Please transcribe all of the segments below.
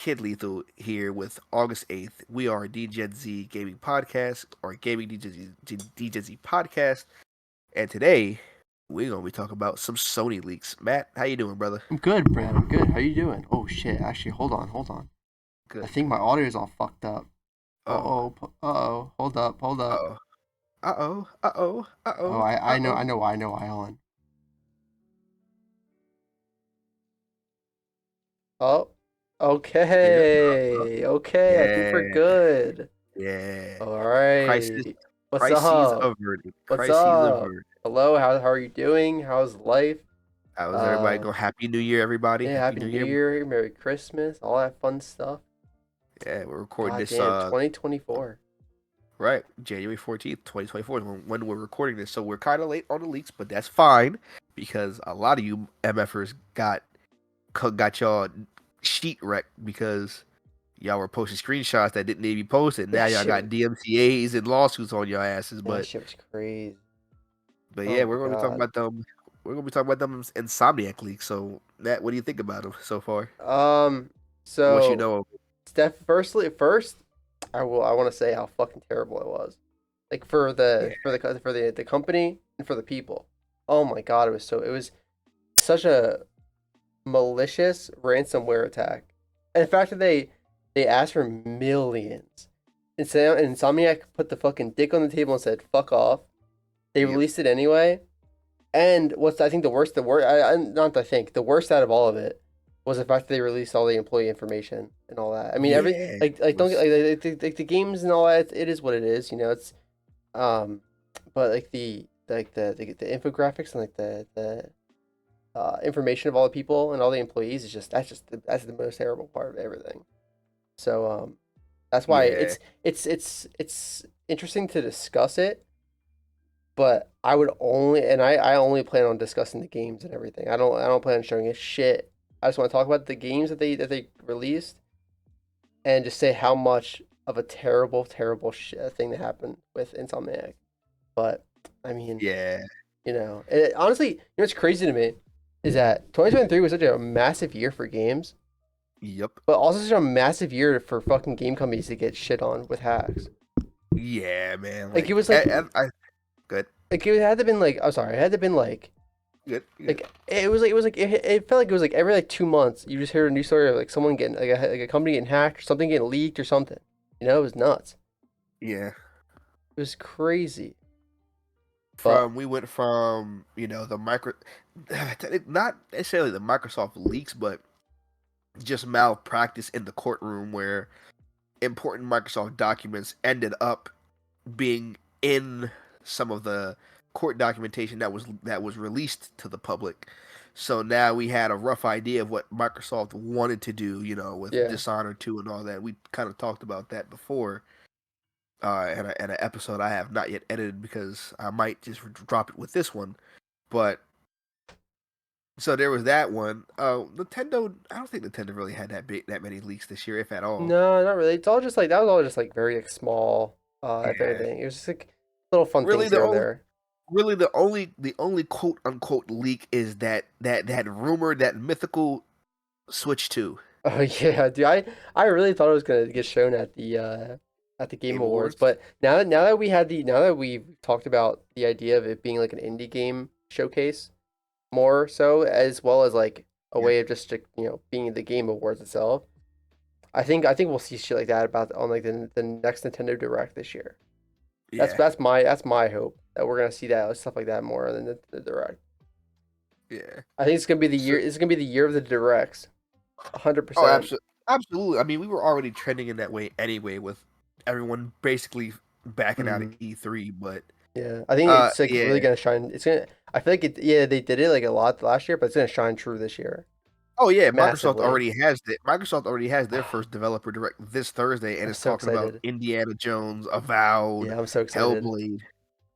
KidLethal here with August 8th. We are a DegenZ gaming podcast or gaming DegenZ podcast. And today we're going to be talking about some Sony leaks. Matt, how you doing, brother? I'm good, Brad. I'm good. How you doing? Oh shit! Actually, hold on. I Good. think my audio is all fucked up. Oh. Hold up. Uh-oh. Uh-oh. Uh-oh. Oh, Uh-oh. I Uh-oh. know why. I know why. Hold on. Oh, Yeah. okay. I think we're Yeah. good. Yeah. All Crisis. right. What's Crises up? averted. What's Crises up? averted. Hello. How are you doing? How's life? How's everybody Uh, going? Happy New Year, everybody. yeah. Happy Happy New New Year. Year. Merry Christmas. All that fun stuff. Yeah, we're recording God this damn. 2024. right, January 14th, 2024 is when we're recording this. So we're kind of late on the leaks, but that's fine because a lot of you MFers got y'all sheet wrecked because y'all were posting screenshots that didn't need to be posted. Now That y'all shit got was. DMCAs and lawsuits on your asses. That But shit was crazy. but Oh yeah, my we're going to be talking god. about them. We're going to be talking about them Insomniac leaks. So Matt, what do you think about them so far? Um. What you So, know? first, I want to say how fucking terrible it was. Like for Yeah, the company and for the people. Oh my god, it was such a malicious ransomware attack. And the fact that they asked for millions. And Insomniac put the fucking dick on the table and said fuck off. They yep, released it anyway. And what's I think the worst not I think the worst out of all of it was the fact that they released all the employee information and all that. I mean, every yeah. like don't get Was like the games and all that. It is what it is, you know. It's but like the infographics and like the information of all the people and all the employees is that's the most terrible part of everything. So that's why yeah, it's interesting to discuss it, but I would only and I only plan on discussing the games and everything. I don't plan on showing a shit. I just want to talk about the games that they released and just say how much of a terrible thing that happened with Insomniac. But I mean, yeah. honestly, what's crazy to me is that 2023 was such a massive year for games, Yep. but also such a massive year for fucking game companies to get shit on with hacks. Yeah, man. Like it Like was like good. it had to been like I'm sorry, it had to been Good, good. like it felt like it was like every like 2 months you just heard a new story of like someone getting like a company getting hacked or something getting leaked or something. It was nuts. Yeah. It was crazy. But We went from, the not necessarily the Microsoft leaks, but just malpractice in the courtroom where important Microsoft documents ended up being in some of the court documentation that was released to the public. So now we had a rough idea of what Microsoft wanted to do, with yeah, Dishonored 2 and all that. We kind of talked about that before. In an episode I have not yet edited because I might just drop it with this one. But so there was that one. Nintendo. I don't think Nintendo really had that many leaks this year, if at all. no, not really. It's all just like that was all just like very like, small. If Yeah. anything, it was just like little fun Really, things the here and only there. really the only quote unquote leak is that rumor, that mythical Switch 2 Oh yeah, dude. I really thought it was gonna get shown at the Game Game Awards, Awards. but now that we've talked about the idea of it being like an indie game showcase more so as well as like a Yeah. way of just being the Game Awards itself. I think we'll see shit like that about on like the next Nintendo Direct this year. That's Yeah. that's my hope that we're gonna see that stuff like that more than the Direct. Yeah. I think it's gonna be the So, year. It's gonna be the year of the Directs, 100%. absolutely. I mean, we were already trending in that way anyway, with everyone basically backing out of Mm. E3. But Yeah, I think it's like yeah. really gonna shine. It's gonna. I feel like it. Yeah, they did it like a lot last year, but it's gonna shine true this year Oh yeah, massively. Microsoft already has their first developer direct this Thursday, and I'm it's so talking about excited. Indiana Jones, Avowed, Yeah, I'm so excited. Hellblade.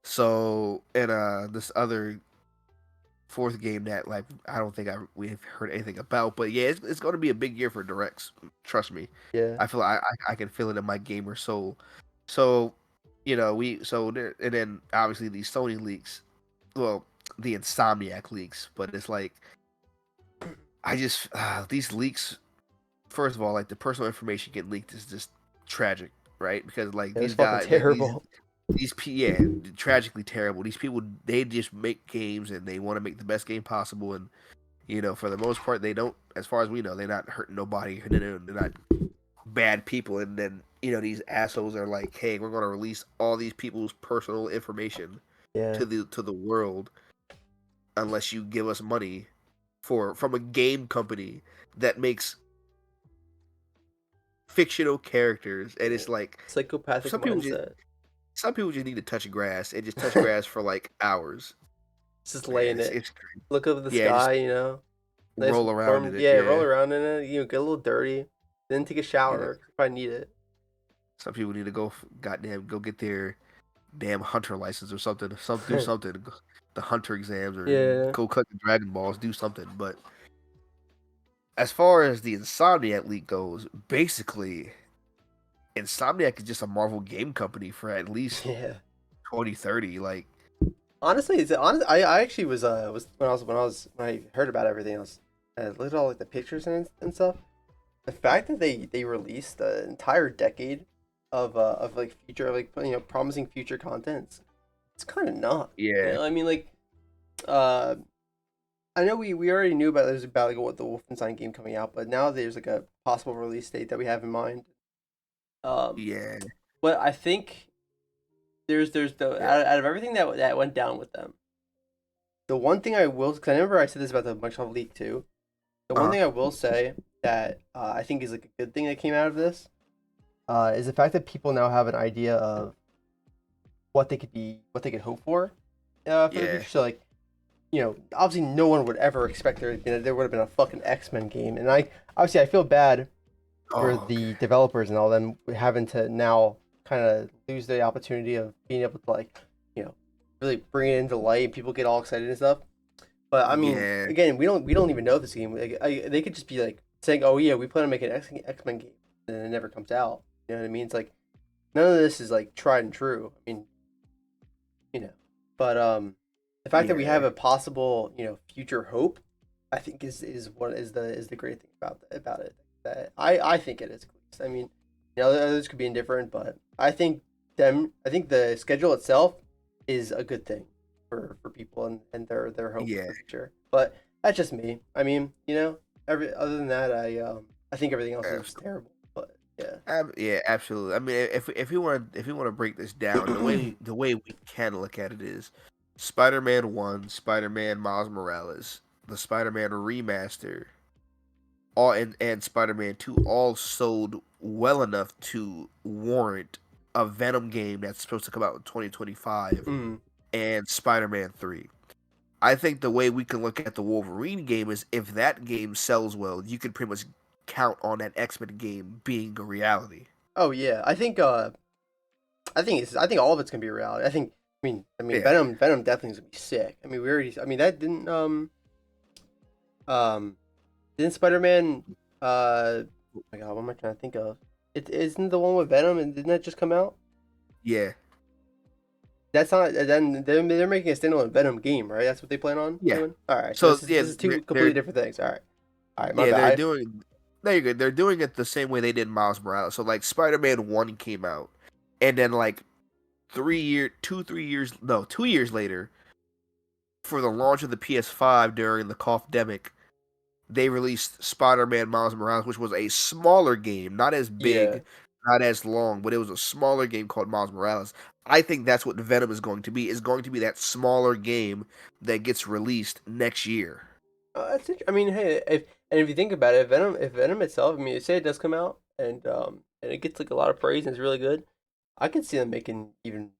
So, and this other fourth game that, like, I don't think we've heard anything about, but yeah, it's going to be a big year for directs. Trust me, Yeah, I feel I can feel it in my gamer soul. So, and then obviously these Sony leaks, well, the Insomniac leaks, but it's like I just these leaks first of all, like the personal information getting leaked is just tragic, right? Because like It was these fucking guys, like terrible. yeah, tragically terrible. These people, they just make games and they want to make the best game possible, and for the most part, they don't. As far as we know, they're not hurting nobody. They're not bad people. And then these assholes are like, hey, we're gonna release all these people's personal information Yeah. to the world unless you give us money from a game company that makes fictional characters. And it's like Psychopathic some people just mindset. some people just need to touch grass and just touch grass for like hours. Just Man, laying it. it's crazy. Look up at the Yeah, just sky. Nice roll around in warm. it. Yeah, roll Yeah, around in it. Get a little dirty. Then take a yeah. shower. You probably need it. Some people need to goddamn, go get their damn hunter license or something. Do something. The hunter exams or Yeah. go cut the Dragon Balls. Do something. But as far as the Insomniac leak goes, basically, Insomniac is just a Marvel game company for at least Yeah. 2030. Like, Honestly, I actually was when I heard about everything else, I looked at all like the pictures and stuff. The fact that they released the entire decade of like future like promising future content, it's kind of not. yeah, I mean like uh I know we already knew about there's about like what the Wolfenstein game coming out, but now there's like a possible release date that we have in mind. Um, yeah, but I think there's the yeah. out of everything that went down with them, the one thing I will, because I remember I said this about the Microsoft leak too. The one Uh, thing I will say that I think is like a good thing that came out of this is the fact that people now have an idea of what they could hope for the yeah. future. So like, obviously no one would ever expect there would have been a fucking X-Men game, and I feel bad for Oh, the developers and all them having to now kind of lose the opportunity of being able to like, really bring it into light and people get all excited and stuff. But I mean, yeah. again, we don't even know this game. Like, they could just be like saying, "Oh yeah, we plan on making an X-Men game," and then it never comes out. You know what I mean? It's like none of this is like tried and true. I mean, you know, but the fact that we have Yeah. a possible future hope, I think is what is the great thing about it. That I think it is. At least. I mean, others could be indifferent, but I think the schedule itself is a good thing for people and their hope for Yeah. the future. But that's just me. I mean, every other than that, I think everything else is terrible. But yeah. Yeah, absolutely. I mean, if we want to break this down, the way we can look at it is Spider-Man 1, Spider-Man Miles Morales, the Spider-Man remaster, all and Spider-Man 2 all sold well enough to warrant a Venom game that's supposed to come out in 2025 Mm. and Spider-Man 3. I think the way we can look at the Wolverine game is if that game sells well, you can pretty much count on that X-Men game being a reality. Oh yeah, I think all of it's gonna be a reality. I mean Yeah. Venom definitely is gonna be sick. I mean we already I mean that um didn't Spider-Man oh my god, what am I trying to think of? It isn't the one with Venom and didn't that just come out? Yeah. That's not then they're making a standalone Venom game, right? That's what they plan on Yeah. doing? Alright, so So this yeah, is two they're completely different things. Alright. Alright, my yeah, they're bad. doing no, you're good. They're doing it the same way they did Miles Morales. So like Spider-Man 1 came out and then like 2 years later for the launch of the PS5 during the Cough-demic, they released Spider-Man Miles Morales, which was a smaller game, not as Yeah. big, not as long, but it was a smaller game called Miles Morales. I think that's what Venom is going to be. Is going to be that smaller game that gets released next year. I mean, hey, if you think about it, if Venom itself, I mean, say it does come out and it gets like a lot of praise and it's really good, I could see them making even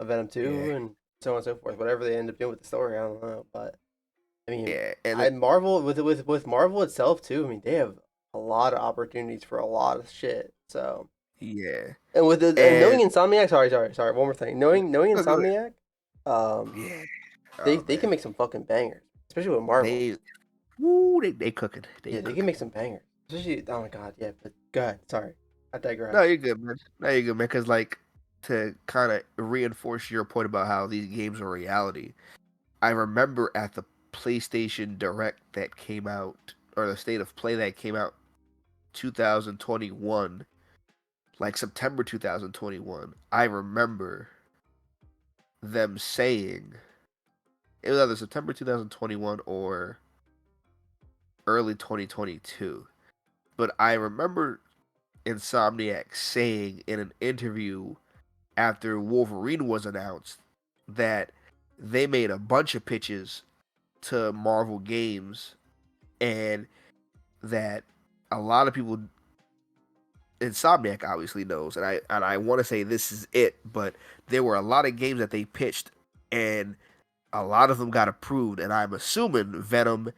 a Venom Yeah, 2 and so on and so forth. Whatever they end up doing with the story, I don't know. But I mean, yeah, and I Marvel with Marvel itself too. I mean, they have a lot of opportunities for a lot of shit. So yeah, and and knowing and Insomniac, sorry, one more thing. Knowing no, go ahead. Insomniac, um, Yeah, they oh they can man, make some fucking bangers, especially with Marvel. they, woo, they cooking, they Yeah, they can cooking. make some bangers. Especially, oh my god, yeah. But go ahead. Sorry, I No, digress. you're good, man. No, you're good, man. Because like to kind of reinforce your point about how these games are reality. I remember at the PlayStation Direct that came out, or the State of Play that came out 2021, like September 2021, I remember them saying it was either September 2021 or early 2022. But I remember Insomniac saying in an interview after Wolverine was announced that they made a bunch of pitches to Marvel Games and that a lot of people Insomniac obviously knows and I want to say this is it, but there were a lot of games that they pitched and a lot of them got approved, and I'm assuming Venom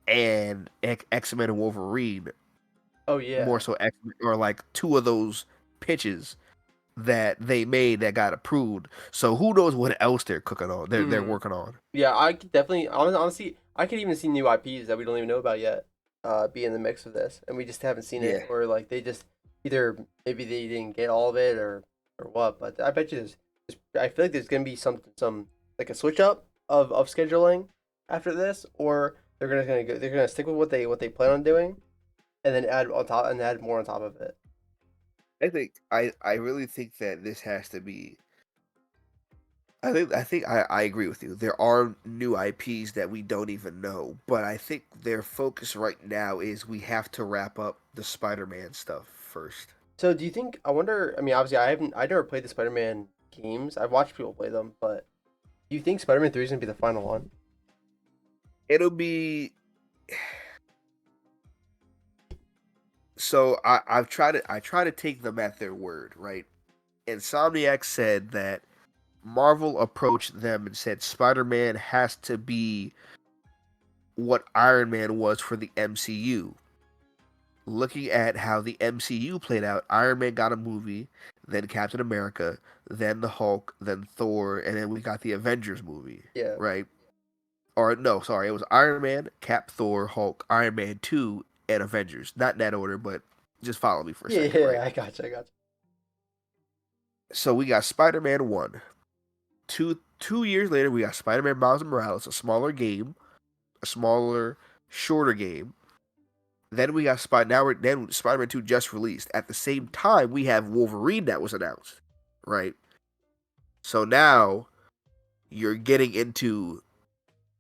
and X-Men and Wolverine Oh more yeah. so X-Men, or like two of those pitches that they made that got approved. So who knows what else they're cooking on? They're Mm. working on. Yeah, I could definitely honestly I could even see new IPs that we don't even know about yet be in the mix of this, and we just haven't seen it, Yeah, or like they just either maybe they didn't get all of it or what. But I bet you I feel like there's gonna be some like a switch up of scheduling after this, or they're gonna stick with what they plan on doing, and then add on top and add more on top of it. I really think that this has to be. I agree with you. There are new IPs that we don't even know, but I think their focus right now is we have to wrap up the Spider-Man stuff first. So do you think? I wonder. I mean, obviously, I never played the Spider-Man games. I've watched people play them, but do you think Spider-Man 3 is gonna be the final one? It'll be so I try to take them at their word, right? Insomniac said that Marvel approached them and said Spider-Man has to be what Iron Man was for the MCU. Looking at how the MCU played out, Iron Man got a movie, then Captain America, then the Hulk, then Thor, and then we got the Avengers movie, Yeah. right? Or no, sorry, it was Iron Man, Cap, Thor, Hulk, Iron Man 2, and Avengers. Not in that order, but just follow me for a Yeah, second, yeah, right? I got So we got Spider-Man 1. Two years later, we got Spider-Man Miles Morales, a smaller game, a smaller, shorter game. Then we got then Spider-Man 2 just released. At the same time, we have Wolverine that was announced, right? So now you're getting into,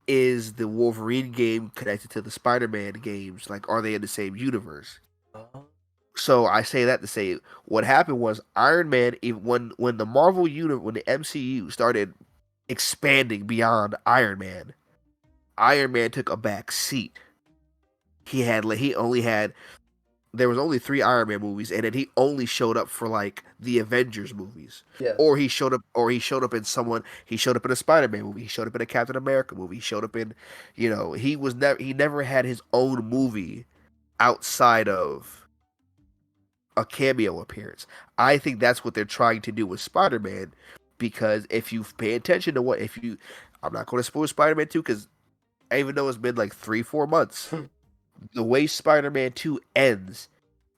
is the Wolverine game connected to the Spider-Man games? Like, are they in the same universe? you. So I say that to say what happened was Iron Man, when the Marvel universe, when the MCU started expanding beyond Iron Man took a back seat. He only had there was only 3 Iron Man movies, and then he only showed up for like the Avengers movies, Yeah. or he showed up in someone. He showed up in a Spider-Man movie. He showed up in a Captain America movie. He showed up in, he never had his own movie outside of a cameo appearance. I think that's what they're trying to do with Spider-Man, because if you pay attention to I'm not going to spoil Spider-Man 2 because even though it's been like 3-4 months, the way Spider-Man 2 ends,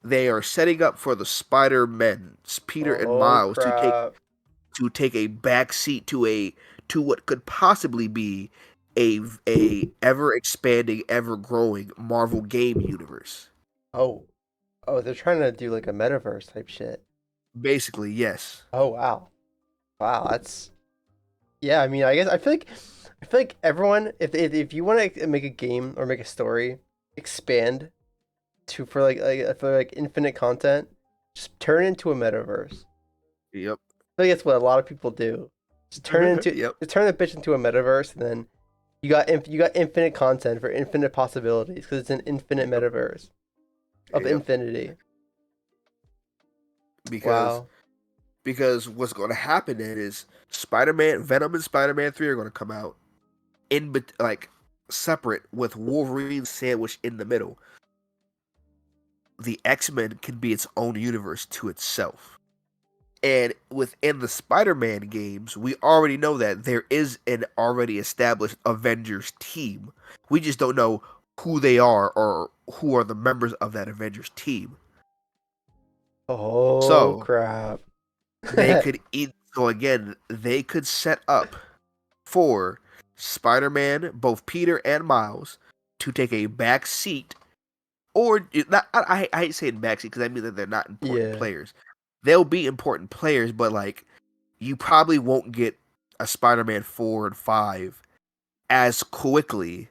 they are setting up for the Spider-Men, Peter and Oh Miles, crap. to take a back seat to what could possibly be a ever expanding, ever growing Marvel game universe. Oh. Oh, they're trying to do like a metaverse type shit. Basically, yes. Oh wow. Wow, that's yeah, I mean, I feel like everyone if you want to make a game or make a story, expand to for like infinite content, just turn it into a metaverse. Yep. I think that's what a lot of people do. Yep. Just turn the bitch into a metaverse, and then you got infinite content for infinite possibilities because it's an infinite Yep. metaverse of Yep. infinity. Because Wow. what's going to happen then is Venom and Spider-Man 3 are going to come out like separate with Wolverine sandwiched in the middle. The X-Men can be its own universe to itself. And within the Spider-Man games, we already know that there is an already established Avengers team. We just don't know who they are or who are the members of that Avengers team. Oh So crap. they could eat. So again, they could set up for Spider-Man, both Peter and Miles, to take a back seat or not. I hate saying backseat because I mean that they're not important Yeah, players. They'll be important players, but like you probably won't get a Spider-Man 4 and 5 as quickly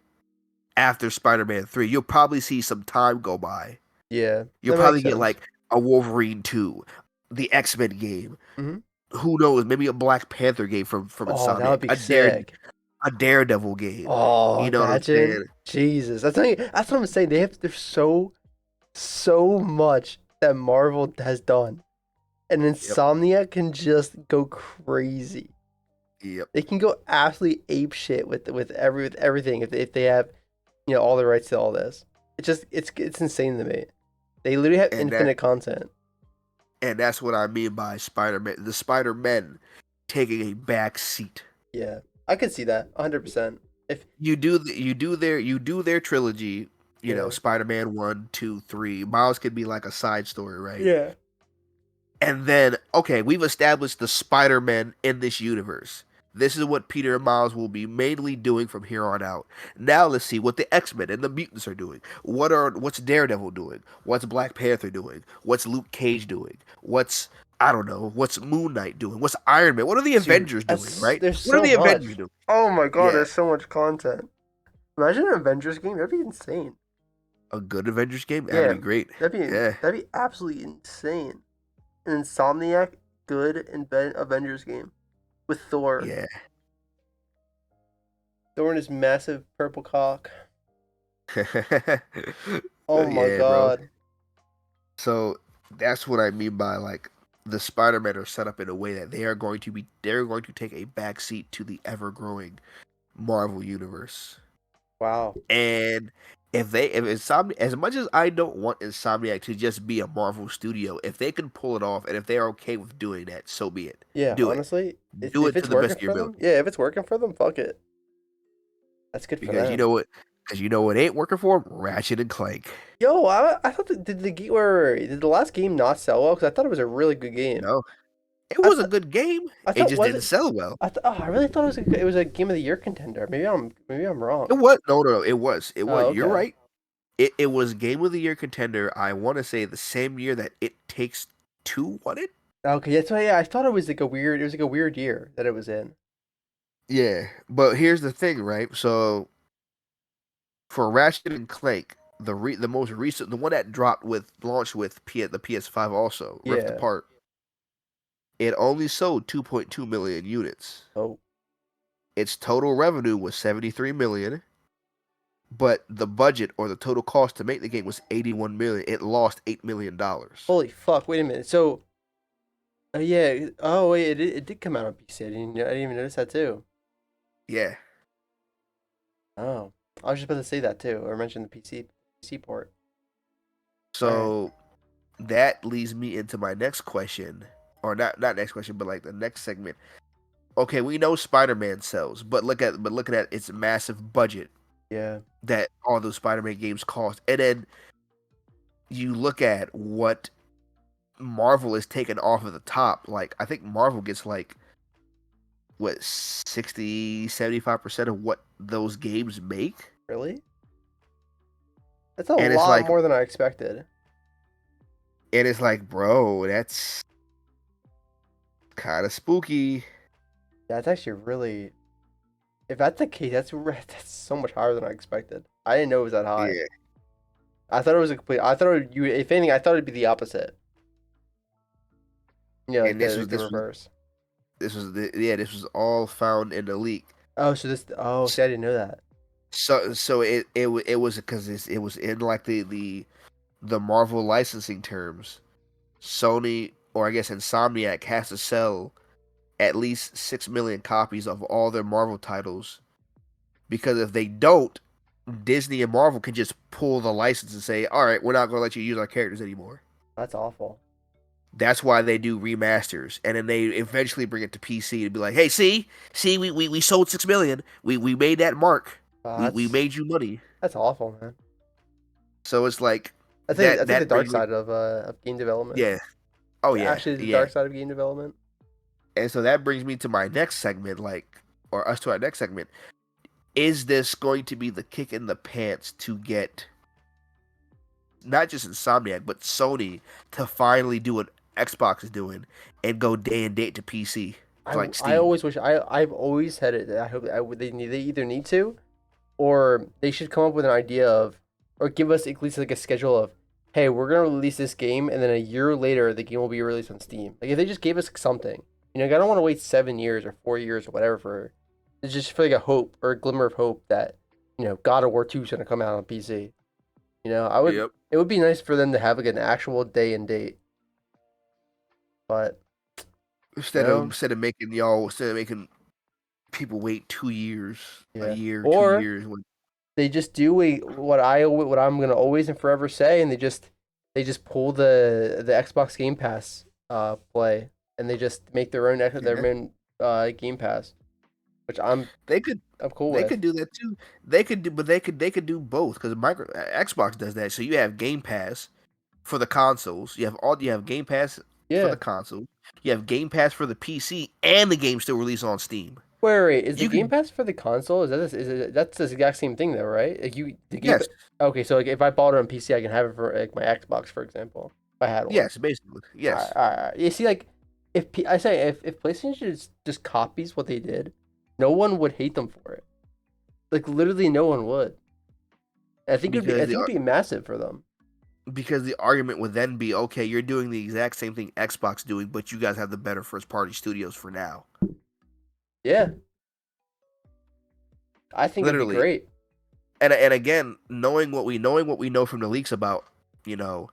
after Spider-Man 3. You'll probably see some time go by. yeah, You'll that makes probably get sense. like a Wolverine 2, the X-Men game. Hmm. Who knows? Maybe a Black Panther game from Oh, that would Insomniac. be sick. A Daredevil game. Oh, You know what I'm imagine. saying? Jesus. That's what I'm saying. There's so much that Marvel has done. And Yep. Insomniac can just go crazy. Yep. They can go absolutely ape shit with everything if they have, all the rights to all this. It's insane to me. They literally have And that infinite content. and that's what I mean by Spider-Man. The Spider-Men taking a back seat. Yeah. I could see that 100%. If You do their trilogy. Yeah. Spider-Man 1, 2, 3. Miles could be like a side story, right? Yeah. And then, okay, we've established the Spider-Man in this universe. This is what Peter and Miles will be mainly doing from here on out. Now let's see what the X-Men and the mutants are doing. What's Daredevil doing? What's Black Panther doing? What's Luke Cage doing? What's I don't know, what's Moon Knight doing? What's Iron Man? What are the Dude, Avengers doing, right? there's What are so the Avengers much. doing? Oh my god, Yeah, there's so much content. Imagine an Avengers game. That'd be insane. a good Avengers game? That'd Yeah, be great. that'd be Yeah. that'd be absolutely insane. An Insomniac good Avengers game with Thor. Yeah. Thor and his massive purple cock. Oh my Yeah, bro. god. So that's what I mean by like the Spider-Men are set up in a way that they're going to take a backseat to the ever-growing Marvel universe. Wow. And if Insomniac, as much as I don't want Insomniac to just be a Marvel studio, if they can pull it off and if they're okay with doing that, so be it. Yeah, Do it. honestly, Do if it to it's the best working of your for them, ability. yeah, if it's working for them, fuck it. That's good for Because them. you know what ain't working for them? Ratchet and Clank. Yo, I thought did the last game not sell well? Because I thought it was a really good game. No. It I was a thought good game. I It thought just was didn't it? sell well. I really thought it was a game of the year contender. Maybe I'm It wrong. was no. It was. It was. Oh, You're okay. right. It was Game of the Year contender. I want to say the same year that It Takes Two won it. Okay, that's why. Yeah, I thought it was like a weird year that it was in. Yeah, but here's the thing, right? So for Ratchet and Clank, the most recent, the one that launched with the PS5 also Rift Yeah. Apart, it only sold 2.2 million units. Oh, Its total revenue was 73 million, but the budget or the total cost to make the game was 81 million. It lost $8 million. holy fuck! Wait a minute. So, yeah. Oh wait, it did come out on PC. I didn't even notice that too. Yeah. Oh, I was just about to say that too, or mention the PC port. All right. So that leads me into my next question, or not next question, but like the next segment. Okay, we know Spider-Man sells, but looking at its massive budget Yeah. that all those Spider-Man games cost, and then you look at what Marvel is taking off of the top. Like I think Marvel gets like what 60-75% of what those games make, Really? That's a and it's lot like more than I expected. bro, that's kind of spooky. That's actually really. If that's the case, that's so much higher than I expected. I didn't know it was that high. Yeah, I thought it was a complete. I thought if anything, I thought it'd be the opposite. Yeah, like and the reverse. this was all found in the leak. Oh, so this. Oh, see, I didn't know that. So it was because it was in like the Marvel licensing terms. Sony, or I guess Insomniac, has to sell at least 6 million copies of all their Marvel titles, because if they don't, Disney and Marvel can just pull the license and say, "All right, we're not going to let you use our characters anymore." That's awful. That's why they do remasters, and then they eventually bring it to PC to be like, "Hey, see, we sold 6 million. We made that mark. We That's made you money." that's awful, man. So it's like I think the that dark brings me, side of game development. yeah, oh yeah, Actually, the yeah. dark side of game development. And so that brings me to my next segment, or us to our next segment. Is this going to be the kick in the pants to get not just Insomniac, but Sony to finally do what Xbox is doing and go day and date to PC I, for like I Steam. always wish I've always said it. That I hope they either need to, or they should come up with an idea of, or give us at least like a schedule of, hey, we're gonna release this game, and then a year later the game will be released on Steam. Like if they just gave us something, I don't want to wait 7 years or 4 years or whatever for. It's just for like a hope or a glimmer of hope that God of War 2 is gonna come out on PC. I would. Yep. It would be nice for them to have like an actual day and date, but no, Instead of making people wait 2 years, a yeah. year, two Or years. When, they just do what I'm gonna always and forever say, and they just pull the Xbox Game Pass play, and they just make their yeah, own Game Pass, which they could I'm cool they with. could do that too. They could do both because Xbox does that. So you have Game Pass for the consoles. You have Game Pass for the Yeah. console. You have Game Pass for the PC, and the game still released on Steam. Wait. Is the You Game could Pass for the console? Is it that's the exact same thing though, right? Like the Game. yes, Okay, so like if I bought it on PC, I can have it for like my Xbox, for example, if I had one. yes, basically Alright, yes. alright, alright. You see, like, if PlayStation just copies what they did, no one would hate them for it. Like, literally, no one would. I Because think it'd be massive for them. the argument would then be okay, you're doing the exact same thing Xbox doing, but you guys have the better first party studios for now. Yeah, I think it'd be Literally. great. And again, knowing what we know from the leaks about, you know,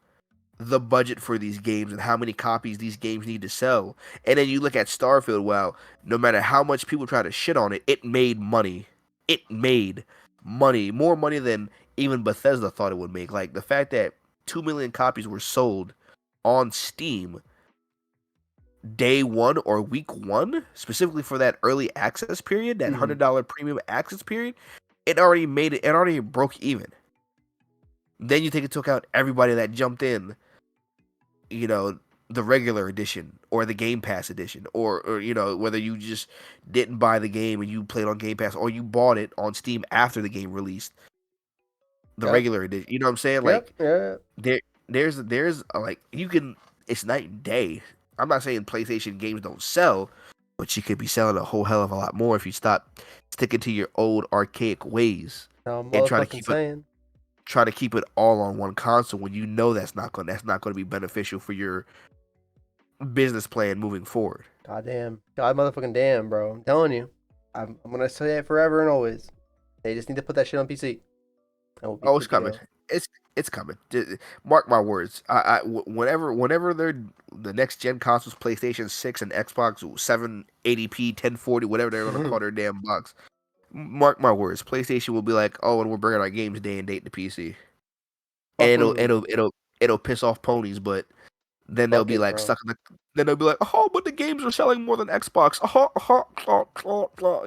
the budget for these games and how many copies these games need to sell. And then you look at Starfield, well, no matter how much people try to shit on it, it made money. It made money, more money than even Bethesda thought it would make. Like the fact that 2 million copies were sold on Steam day one or week one, specifically for that early access period, that Hmm. $100 premium access period, it already broke even. Then you take into account everybody that jumped in, you know, the regular edition or the Game Pass edition, or whether you just didn't buy the game and you played on Game Pass, or you bought it on Steam after the game released, the Yep. regular edition. You know what I'm saying? Yep. Like Yeah. like you can, it's night and day. I'm not saying PlayStation games don't sell, but you could be selling a whole hell of a lot more if you stop sticking to your old archaic ways No, I'm and motherfucking saying. try to keep it all on one console when you know that's not going to be beneficial for your business plan moving forward. Goddamn. God motherfucking damn, bro. I'm telling you. I'm gonna say it forever and always. They just need to put that shit on PC. And we'll be Oh, it's good to coming. go. It's coming. Mark my words. Whenever they're the next gen consoles, PlayStation 6 and Xbox 780p 1040, whatever they're gonna call their damn box. Mark my words. PlayStation will be like, oh, and we're bringing our games day and date to PC, and Fucking it'll piss off ponies, but then they'll fuck be it, like bro. stuck in the. Then they'll be like, oh, but the games are selling more than Xbox.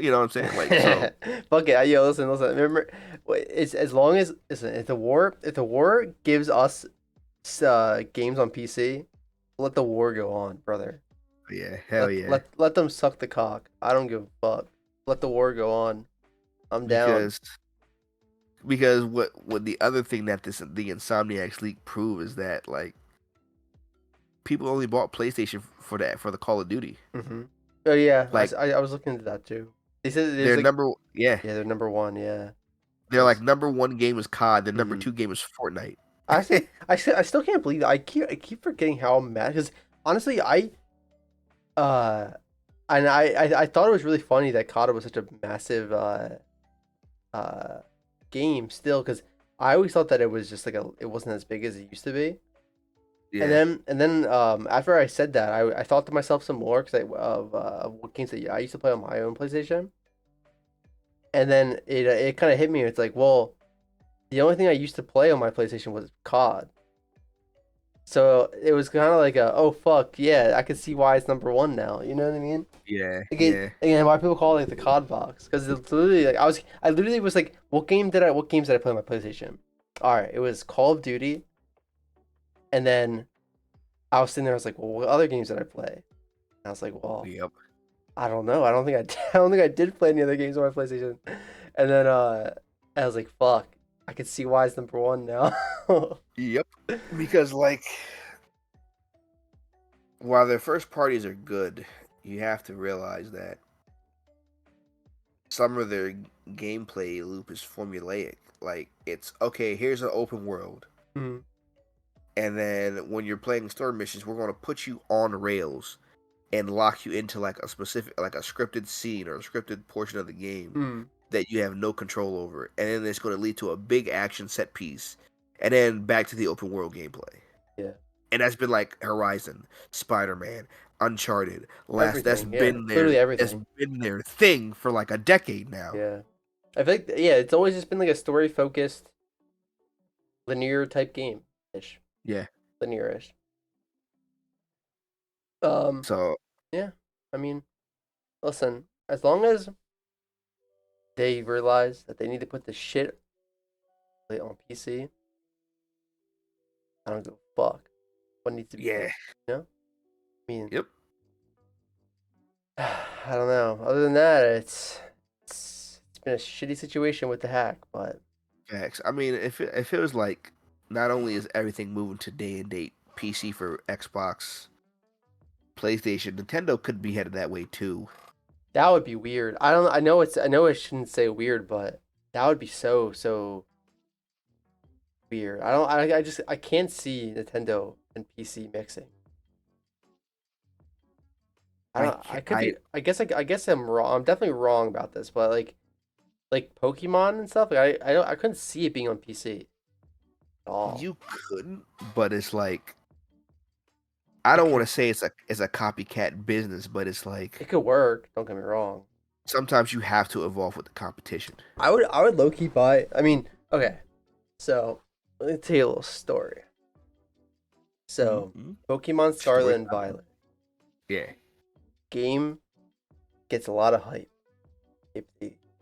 You know what I'm saying? Like so. Fuck it. Yo, listen. Remember, it's as long as listen, if the war gives us games on PC, let the war go on, brother. Yeah, hell Let yeah. let let them suck the cock. I don't give a fuck. Let the war go on. I'm down. Because what the other thing that the Insomniacs leak prove is that like people only bought PlayStation for the Call of Duty. Hmm. Oh yeah, Like I was looking into that too. They said there's their like number yeah, yeah, they're number one. Yeah, they're like number one game is COD, their number mm-hmm. two game is Fortnite. I still can't believe that. I keep forgetting how I'm mad because honestly, uh, I thought it was really funny that COD was such a massive uh game still because I always thought that it was just like it wasn't as big as it used to be. Yeah. And then after I said that, I thought to myself some more because of what games that I used to play on my own PlayStation. And then it kind of hit me. It's like, well, the only thing I used to play on my PlayStation was COD. So it was kind of like oh fuck yeah, I can see why it's number one now. You know what I mean? Yeah, yeah. Again, why people call it like the COD box because it's literally like I literally was like, what games did I play on my PlayStation? All right, it was Call of Duty, and then I was sitting there. I was like, well, what other games did I play? And I was like, well, Yep. I don't know. I don't think I I don't think I did play any other games on my PlayStation. And then I was like, fuck. I can see why it's number one now. Yep. Because like, while their first parties are good, you have to realize that some of their gameplay loop is formulaic. Like, it's okay, here's an open world. Mhm. And then when you're playing story missions, we're going to put you on rails and lock you into like a specific, like a scripted scene or a scripted portion of the game Mhm. that you have no control over. And then it's going to lead to a big action set piece. And then back to the open world gameplay. Yeah. And that's been like Horizon, Spider-Man, Uncharted, Last. Everything. Yeah. Literally That's everything. been their thing for like a decade now. Yeah. I feel like yeah, it's always just been like a story focused linear type game ish. Yeah. Linear ish. Um So yeah. I mean, listen, as long as they realize that they need to put the shit on PC, I don't give a fuck what needs to be yeah. done. You know? I mean, Yep. I don't know. Other than that, it's been a shitty situation with the hack, but Facts. I mean, if it feels like not only is everything moving to day and date PC for Xbox, PlayStation, Nintendo could be headed that way too. that would be weird. I don't. I know I shouldn't say weird, but that would be so weird. I just I can't see Nintendo and PC mixing. I I don't. can I could I be. I guess I'm wrong. I'm definitely wrong about this, but like Pokemon and stuff. Like I couldn't see it being on PC at all. you couldn't, but it's like I It don't want could to say it's a copycat business, but it's it like could work. Don't get me wrong. sometimes you have to evolve with the competition. I would low key buy. I mean, okay. So let me tell you a little story. So Mm-hmm. Pokemon Scarlet Story. and Violet Yeah. game gets a lot of hype. They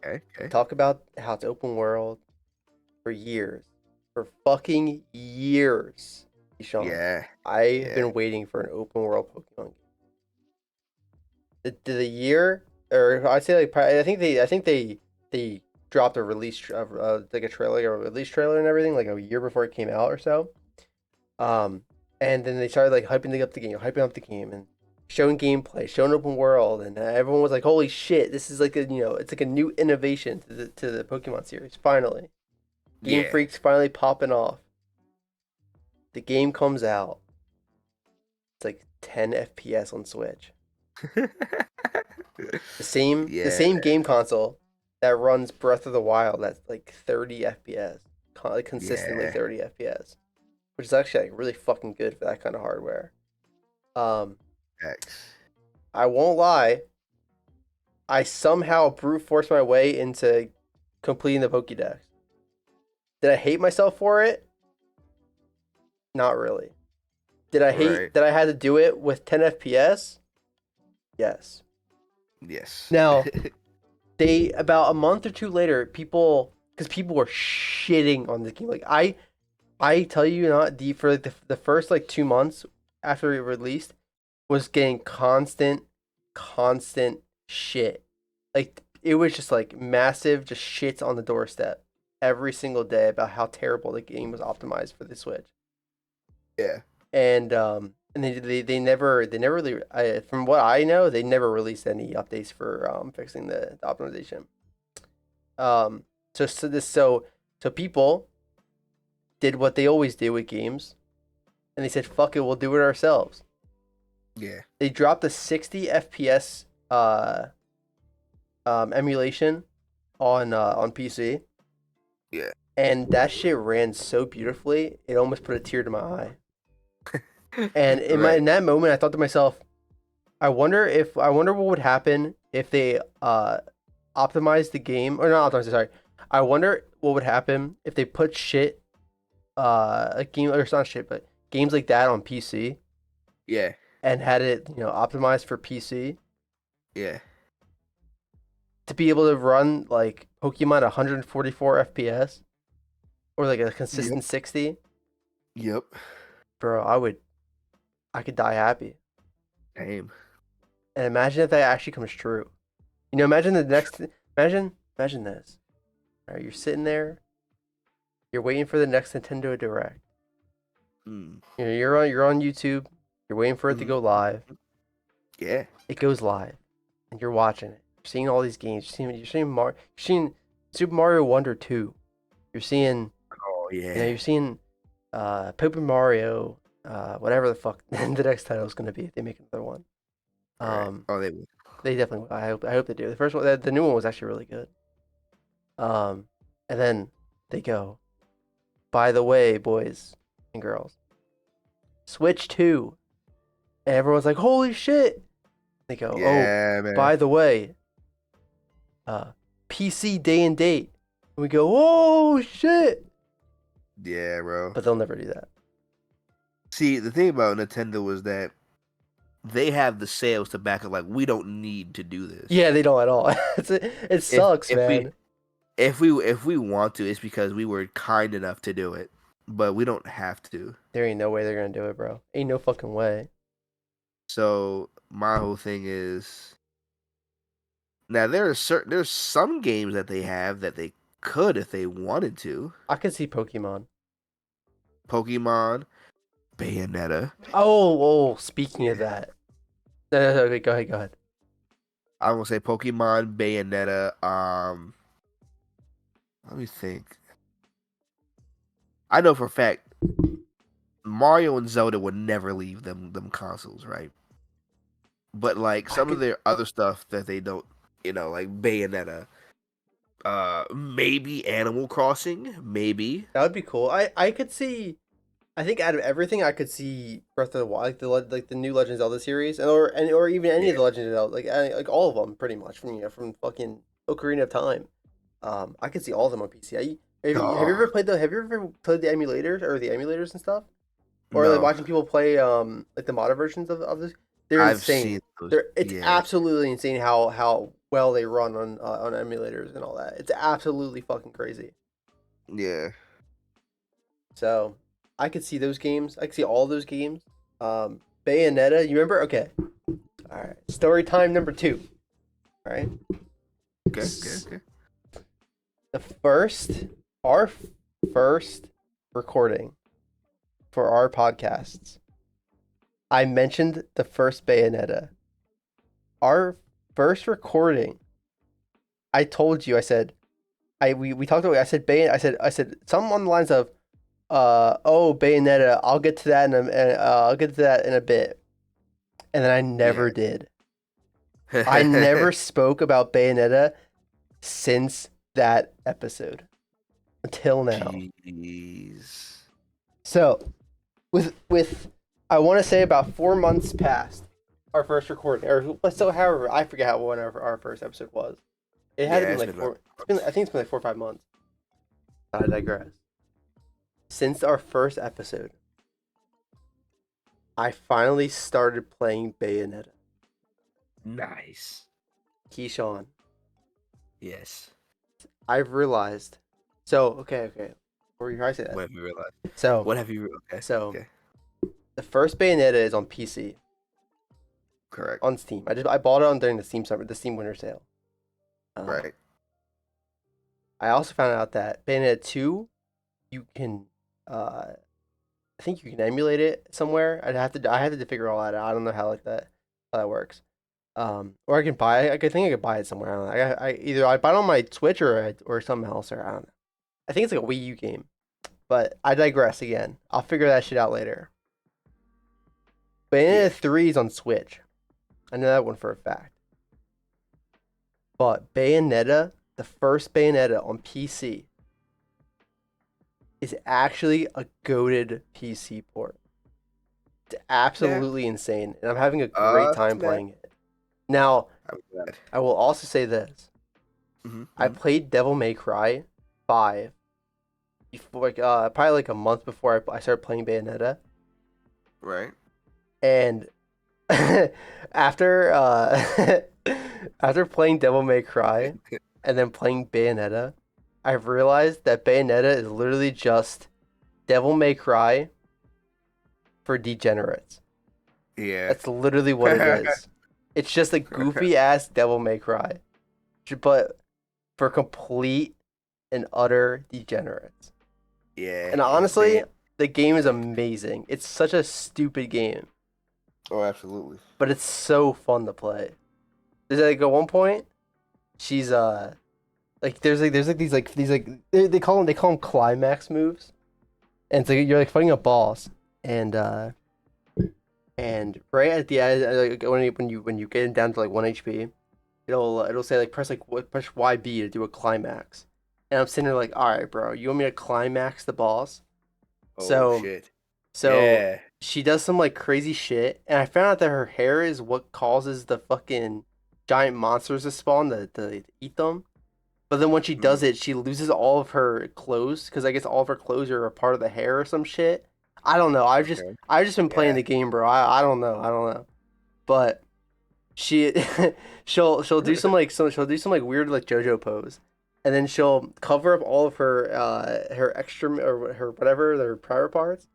Okay. Okay. talk about how it's open world for years, for fucking years. Keshawn, Yeah. I've Yeah. been waiting for an open world Pokemon game. The year, or I'd say like I think they dropped a like a trailer, like a release trailer and everything like a year before it came out or so. Um, and then they started like hyping up the game, and showing gameplay, showing open world, and everyone was like, "Holy shit! This is like a it's like a new innovation to the Pokemon series." Finally, Game Yeah. Freak's finally popping off. The game comes out. It's like 10 FPS on Switch. The Yeah. same game console that runs Breath of the Wild that's like 30 FPS, like consistently Yeah. 30 FPS, which is actually like really fucking good for that kind of hardware. Um, X. I won't lie, I somehow brute forced my way into completing the Pokédex. Did I hate myself for it? Not really. Did I Right. hate that I had to do it with 10 FPS? Yes. Yes. Now, they about a month or two later, because people were shitting on this game. Like I tell you not, for like the first like 2 months after it released was getting constant shit. Like it was just like massive, just shits on the doorstep every single day about how terrible the game was optimized for the Switch. Yeah. And they never really from what I know they never released any updates for fixing the optimization. Um, so people did what they always do with games, and they said, "Fuck it, we'll do it ourselves." Yeah. They dropped a 60 FPS emulation on PC, Yeah. and that shit ran so beautifully, it almost put a tear to my eye. And Right. in that moment, I thought to myself, I wonder what would happen if they optimized the game or not optimized. Sorry, I wonder what would happen if they put shit like game or it's not shit, but games like that on PC Yeah. and had it optimized for PC Yeah. to be able to run like Pokemon 144 FPS or like a Yep. consistent 60. Yep. Bro, I could die happy. Same. And imagine if that actually comes true. Imagine imagine this. All right, you're sitting there You're waiting for the next Nintendo Direct. Mm. You know, you're on YouTube. You're waiting for it to Mhm. go live. Yeah. It goes live, and you're watching it. You're seeing all these games. You're seeing Super Mario Wonder 2. You're seeing Oh you're yeah. seeing Paper Mario, whatever the fuck the next title is gonna be if they make another one. All right. Um, Oh, they will. they definitely will. I hope they do. The first one, the new one was actually really good. And then they go, by the way, boys and girls, Switch 2. And everyone's like, holy shit. They go, oh, Yeah, man. by the way, PC day and date. And we go, oh shit. Yeah, bro. But they'll never do that. See, the thing about Nintendo is that they have the sales to back it. Like, we don't need to do this. Yeah, they don't at all. It If sucks, if we man. if we want to, it's because we were kind enough to do it, but we don't have to. There ain't no way they're gonna do it, bro. Ain't no fucking way. So my whole thing is now there's some games that they have that they could if they wanted to. I could see Pokemon. Pokemon, Bayonetta. Speaking of that. No, okay, go ahead. I'm gonna say Pokemon, Bayonetta. Let me think. I know for a fact Mario and Zelda would never leave them consoles, right? But like I some of could their other stuff that they don't, like Bayonetta, maybe Animal Crossing, maybe. that would be cool. I could see. I think out of everything, I could see Breath of the Wild, like the new Legend of Zelda series, or even any of Yeah. the Legend of Zelda, like all of them, pretty much from fucking Ocarina of Time. I could see all of them on PC. Have you ever Oh, played the emulators or the emulators and stuff, or like no, watching people play like the modern versions of this? They're I've seen insane. those. It's Yeah, absolutely insane how well they run on emulators and all that. It's absolutely fucking crazy. yeah. So I could see those games. I could see all those games. Bayonetta, you remember? Okay. All right. Story time number 2. All right. Okay, okay, okay. The our first recording for our podcasts, I mentioned the first Bayonetta. Our first recording, I told you, I said, we talked about, I said something on the lines of, Bayonetta, I'll get to that I'll get to that in a bit. And then I never did. I never spoke about Bayonetta since that episode until now. Jeez. So, with I want to say about 4 months past our first recording, or so however I forget how when our first episode was. It had to Yeah, be it's like been four. I think it's been like 4 or 5 months. I digress. Since our first episode, I finally started playing Bayonetta. nice. Keshawn, Yes. I've realized. So okay. Or you try to say that. What have you realized? So What have you? Okay. so Okay. the first Bayonetta is on PC Correct. on Steam. I bought it on during the Steam Winter Sale. Right. I also found out that Bayonetta 2, you can, I think you can emulate it somewhere. I had to figure all that out. I don't know how that works. Or I can buy it. I think I could buy it somewhere. I don't know. Either I buy it on my Switch or something else, or I don't know. I think it's like a Wii U game. But I digress again. I'll figure that shit out later. Bayonetta 3 is on Switch. I know that one for a fact. But Bayonetta, the first Bayonetta on PC, is actually a goated PC port. It's absolutely insane, and I'm having a great time Snap. playing it. Now, I'm glad. I will also say this: I played Devil May Cry 5 before, probably like a month before I started playing Bayonetta, Right. and after after playing Devil May Cry and then playing Bayonetta, I've realized that Bayonetta is literally just Devil May Cry for degenerates. Yeah. That's literally what it is. It's just a goofy ass Devil May Cry, but for complete and utter degenerates. Yeah, And it's honestly, bad. the game is amazing. It's such a stupid game, Oh, absolutely. but it's so fun to play. There's like at one point, she's like there's like these like they call them climax moves, and it's like you're like fighting a boss, and right at the end, like when you get down to like 1 HP, it'll say like press YB to do a climax, and I'm sitting there like, all right, bro, you want me to climax the boss? Oh So shit. so Yeah. she does some like crazy shit, and I found out that her hair is what causes the fucking giant monsters to spawn to eat them. But then when she does Mm, it, she loses all of her clothes because I guess all of her clothes are a part of the hair or some shit. I don't know. okay. I've just been playing Yeah. the game, bro. I don't know. I don't know. But she she'll do she'll do some like weird like JoJo pose, and then she'll cover up all of her extra or her whatever their private parts,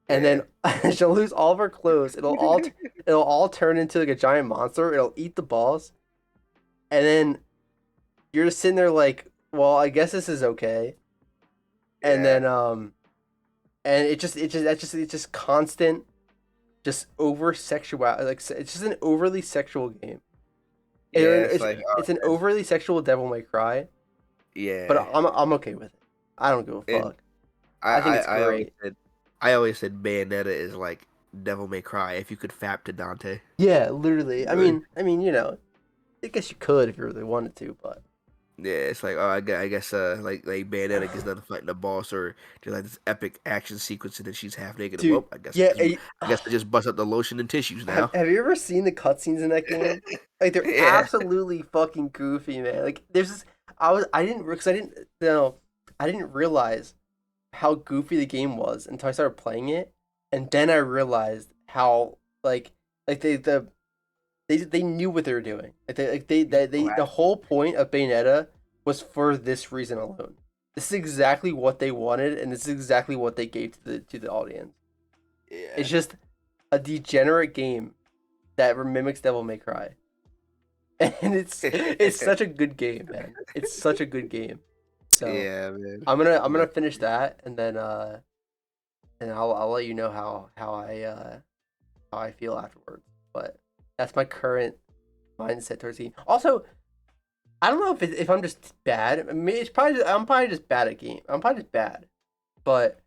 and Yeah. then she'll lose all of her clothes. It'll all turn into like a giant monster. It'll eat the balls, and then you're just sitting there like, well, I guess this is okay. And Yeah. then and it's just constant, just over sexual, like it's just an overly sexual game. Yeah. It's like, It's an man. overly sexual Devil May Cry, but Yeah. I'm okay with it. I don't give a And fuck. I think it's I always great. said, Bayonetta is like Devil May Cry if you could fap to Dante. Yeah, literally. Really? I guess you could if you really wanted to, but Yeah, it's like, oh, I guess like Bayonetta gets done fighting the boss, or just like this epic action sequence, and then she's half naked. And, dude, well, yeah. I guess I just bust up the lotion and tissues now. Have you ever seen the cutscenes in that game? Like they're Yeah. absolutely fucking goofy, man. Like there's this. I didn't because I didn't realize how goofy the game was until I started playing it, and then I realized how like they knew what they were doing. Oh, The whole absolutely. point of Bayonetta was for this reason alone. This is exactly what they wanted, and this is exactly what they gave to the audience. Yeah. It's just a degenerate game that mimics Devil May Cry, and it's such a good game, man. It's such a good game. So Yeah, man. I'm gonna That's finish that, and then and I'll let you know how I feel afterwards. But that's my current mindset towards the game. Also, I don't know if I'm just bad. I mean, I'm probably just bad at game. I'm probably just bad. But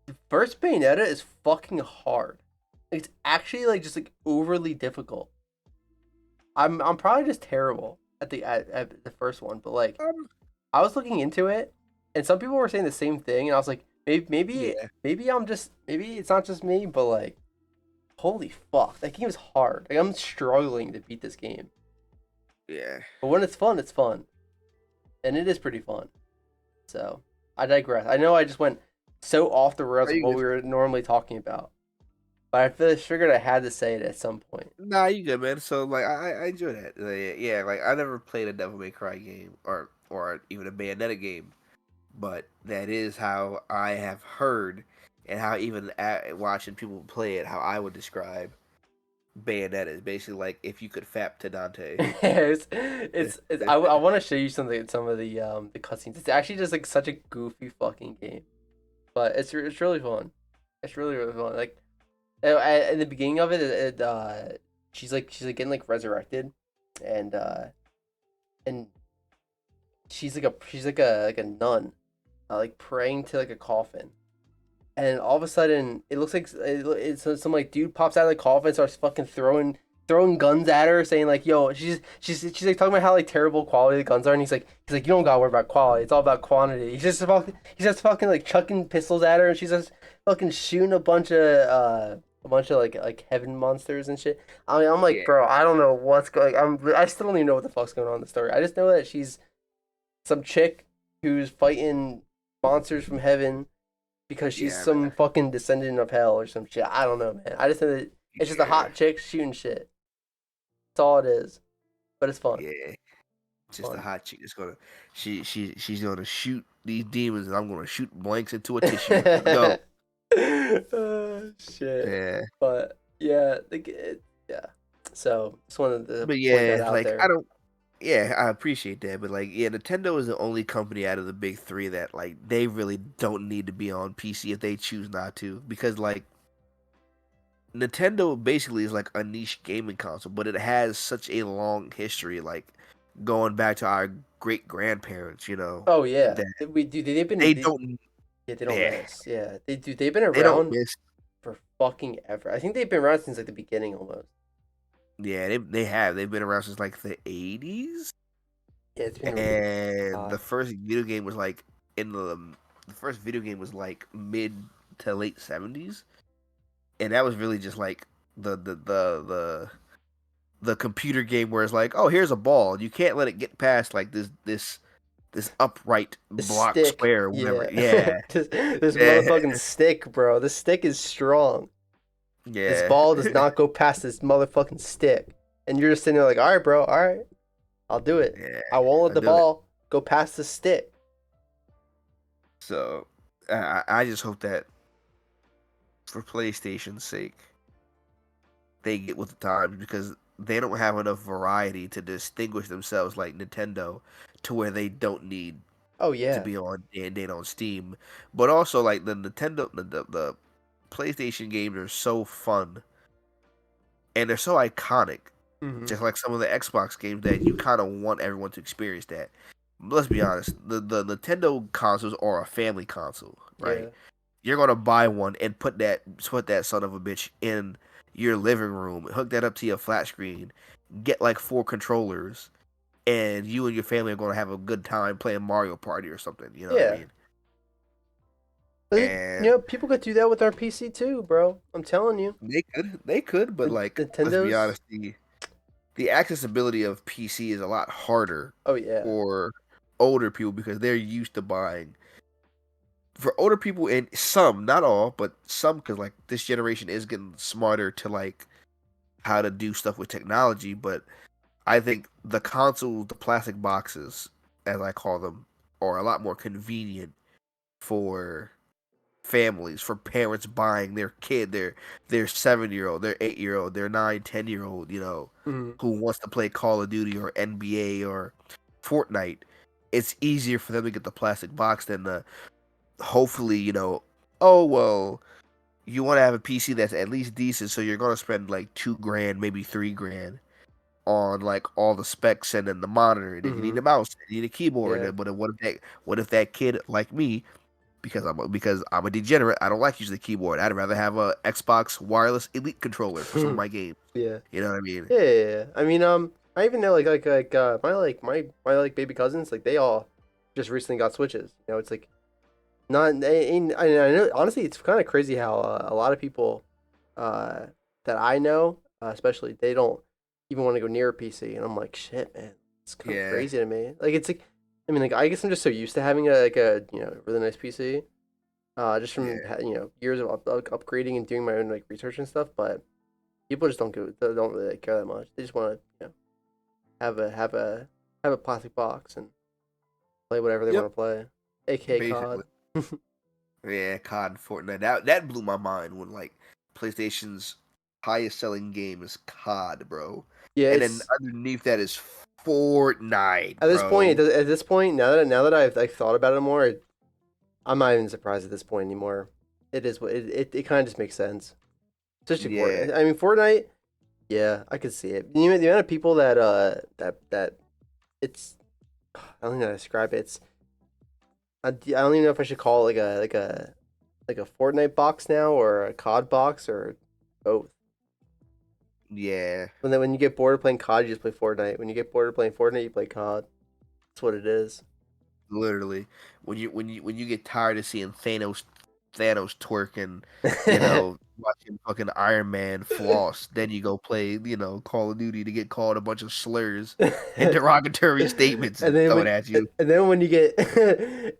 the first Bayonetta is fucking hard. It's actually like just like overly difficult. I'm probably just terrible at the first one, but like um, I was looking into it, and some people were saying the same thing, and I was like, yeah, maybe it's not just me, but like, holy fuck, that game is hard. Like I'm struggling to beat this game, yeah. but when it's fun, and it is pretty fun. So I digress. I know I just went so off the rails Are of you what good? we were normally talking about, but figured I had to say it at some point. Nah, you good, man. So like, I enjoy that. Yeah, like I never played a Devil May Cry game or even a Bayonetta game, but that is how I have heard and how even watching people play it, how I would describe Bayonetta is basically like if you could fap to Dante. I want to show you some of the cutscenes. It's actually just like such a goofy fucking game, but it's really fun. It's really fun. Like in the beginning of she's like getting like resurrected, and and she's like a nun, like praying to like a coffin, and all of a sudden it looks like it's some like dude pops out of the coffin and starts fucking throwing guns at her, saying like, "Yo," she's like talking about how like terrible quality the guns are, and he's like, "You don't gotta worry about quality. It's all about quantity." He's just fucking like chucking pistols at her, and she's just fucking shooting a bunch of like heaven monsters and shit. I mean, I'm like, Yeah, bro, I don't know what's going. I still don't even know what the fuck's going on in the story. I just know that she's some chick who's fighting monsters from heaven because she's yeah, man. some fucking descendant of hell or some shit. I don't know, man. I just know that it's just a Yeah, hot chick shooting shit. That's all it is. But it's fun. yeah. It's Just a fun. hot chick that's gonna she's gonna shoot these demons, and I'm gonna shoot blanks into a tissue. Let's go. Shit. Yeah, But yeah, yeah. So just wanted to but point that yeah, out like there. Yeah, I appreciate that, but like, yeah, Nintendo is the only company out of the big three that like they really don't need to be on PC if they choose not to, because like Nintendo basically is like a niche gaming console, but it has such a long history, like going back to our great grandparents, Oh yeah, that we do. They've been they they, don't, yeah, they don't yeah, miss. Yeah, they do. They've been they don't around miss. for fucking ever. I think they've been around since like the beginning almost. Yeah, they've been around since like the 80s, Yeah, it's been really and the hot. first video game was like in the first video game was like mid to late 70s, and that was really just like the the computer game where it's like, oh, here's a ball, you can't let it get past like this upright The block stick, square or whatever. yeah. Yeah, This yeah, motherfucking stick, bro. This stick is strong. This yeah, ball does not go past this motherfucking stick. And you're just sitting there like, all right, bro, all right, I'll do it. yeah. I won't let I the do it. ball go past the stick. So I just hope that for PlayStation's sake, they get with the times because they don't have enough variety to distinguish themselves like Nintendo to where they don't need Oh to yeah. be on and on Steam. But also like the Nintendo the PlayStation games are so fun and they're so iconic. Hmm. Just like some of the Xbox games that you kind of want everyone to experience that. Let's be honest, the Nintendo consoles are a family console, right? Yeah. You're gonna buy one and put that son of a bitch in your living room, hook that up to your flat screen, get like four controllers, and you and your family are gonna have a good time playing Mario Party or something. You know what I Yeah. mean? But And people could do that with our PC too, bro. I'm telling you. they could, but like let's be Nintendo's. honest, the accessibility of PC is a lot harder Oh yeah. for older people because they're used to buying. For older people and some, not all, but some, because like this generation is getting smarter to like how to do stuff with technology. But I think the consoles, the plastic boxes, as I call them, are a lot more convenient for families, for parents buying their kid, their 7 year old, their 8 year old, their 9, 10 year old, Hmm. who wants to play Call of Duty or NBA or Fortnite. It's easier for them to get the plastic box than the hopefully, oh well, you want to have a PC that's at least decent, so you're gonna spend like 2 grand, maybe 3 grand on like all the specs and then the monitor, and then you need Hmm. a mouse, and you need a keyboard, Yeah. and but what if that kid like me, because I'm a degenerate, I don't like using the keyboard. I'd rather have a Xbox wireless Elite controller for some of my games. Yeah. You know what I mean? Yeah. I mean, I even know my like baby cousins, like they all just recently got Switches. It's like not. I know honestly, it's kind of crazy how a lot of people, uh, that I know, especially they don't even want to go near a PC, and I'm like, shit, man, it's kind of Yeah, crazy to me. Like it's like, I mean, like I guess I'm just so used to having a really nice PC, just from yeah. years of upgrading and doing my own like research and stuff, but. People just don't really care that much. They just want to, have a plastic box and play whatever they want Yep. to play. AKA Basically. COD. Yeah, COD and Fortnite. That blew my mind when like PlayStation's highest selling game is COD, bro. Yeah, And then it's underneath that is Fortnite, at this point. bro. At this point, now that I've like thought about it more, I'm not even surprised at this point anymore. It is what it kind of just makes sense. Especially Yeah. Fortnite. I mean, Fortnite. Yeah, I could see it. The amount of people that that it's I don't know how to describe it. I don't even know if I should call it like a Fortnite box now or a COD box or both. Yeah. When you get bored of playing COD, you just play Fortnite. When you get bored of playing Fortnite, you play COD. That's what it is. Literally. When you get tired of seeing Thanos twerking, watching fucking Iron Man floss, then you go play, Call of Duty to get called a bunch of slurs and derogatory statements and and then throw it when at you. when you get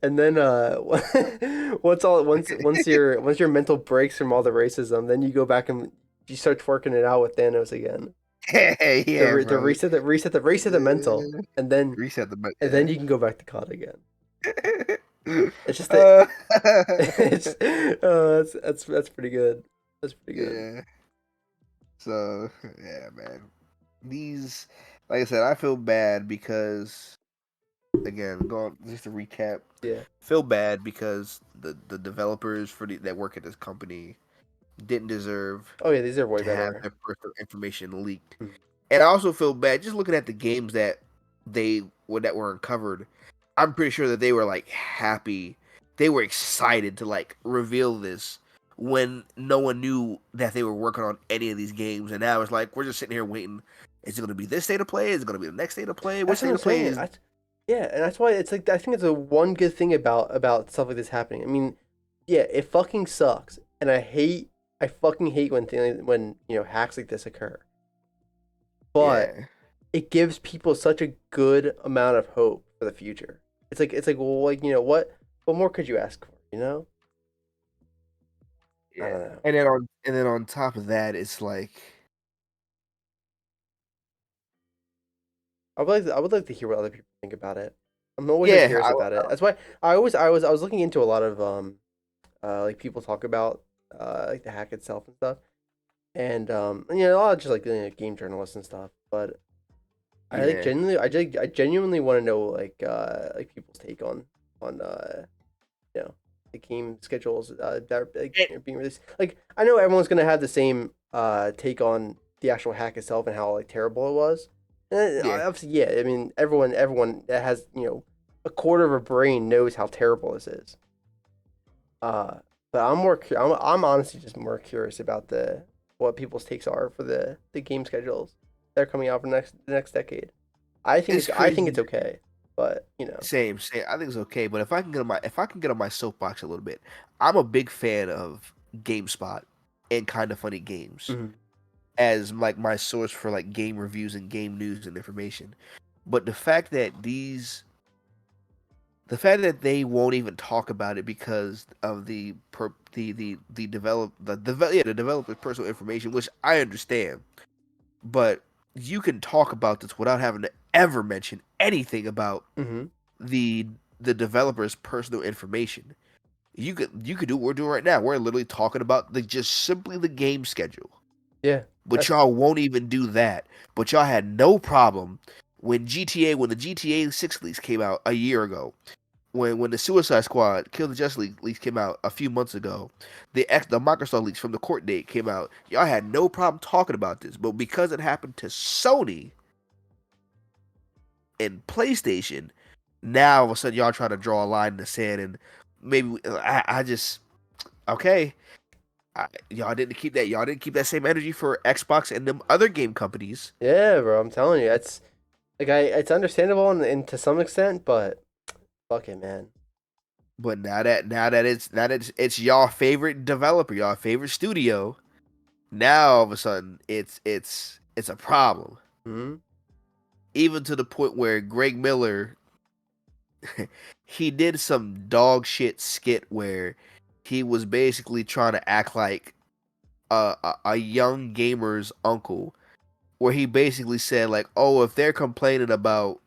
and then once your mental breaks from all the racism, then you go back and you start twerking it out with Thanos again. Yeah, The bro. reset the mental, and then Reset the button. you can go back to COD again. It's just that Uh, it's that's pretty good. That's pretty good. yeah. So yeah, man. these, like I said, I feel bad because again, going just to recap, Yeah. feel bad because the developers that work at this company didn't deserve Oh yeah, these are way to have better. their personal information leaked. Mhm. And I also feel bad just looking at the games that were uncovered. I'm pretty sure that they were like happy, they were excited to like reveal this when no one knew that they were working on any of these games. And now it's like we're just sitting here waiting. Is it going to be this day to play? Is it going to be the next day to play? Which That's what day I'm to play saying. is? Yeah, and that's why it's like I think it's a one good thing about stuff like this happening. I mean, yeah, it fucking sucks, and I fucking hate when hacks like this occur. But Yeah, it gives people such a good amount of hope for the future. It's like well, like what more could you ask for? You know? I don't yeah. know. And then on top of that, it's like I would like to hear what other people think about it. I'm always like yeah, curious about it. That's why I was looking into a lot of like people talk about like the hack itself and stuff, and a lot of just like game journalists and stuff. But I like yeah, I genuinely want to know like people's take on you know the game schedules that are it, being released. Like I know everyone's gonna have the same take on the actual hack itself and how like terrible it was. And yeah. obviously, yeah. I mean, everyone that has a quarter of a brain knows how terrible this is. Uh, but I'm honestly just more curious about the what people's takes are for the game schedules that are coming out for the next decade. It's I think crazy. it's okay, but Same. I think it's okay, but if I can get on my soapbox a little bit, I'm a big fan of GameSpot and Kind of Funny Games mhm. as like my source for like game reviews and game news and information. But the fact that they won't even talk about it because of the developer's personal information, which I understand, but you can talk about this without having to ever mention anything about Mhm. the the developer's personal information. You could do what we're doing right now. We're literally talking about the just simply the game schedule. Yeah, But that's y'all won't even do that. But y'all had no problem when the GTA 6 leaks came out a year ago. When the Suicide Squad Kill the Justice League leaks came out a few months ago, the Microsoft leaks from the court date came out. Y'all had no problem talking about this, but because it happened to Sony and PlayStation, now all of a sudden y'all trying to draw a line in the sand, and maybe I just okay. Y'all didn't keep that same energy for Xbox and them other game companies. yeah, bro. I'm telling you, it's understandable and to some extent, but fuck it, man. But now that it's y'all favorite developer, y'all favorite studio, now all of a sudden it's a problem. Hmm. Even to the point where Greg Miller he did some dog shit skit where he was basically trying to act like a young gamer's uncle, where he basically said like, "Oh, if they're complaining about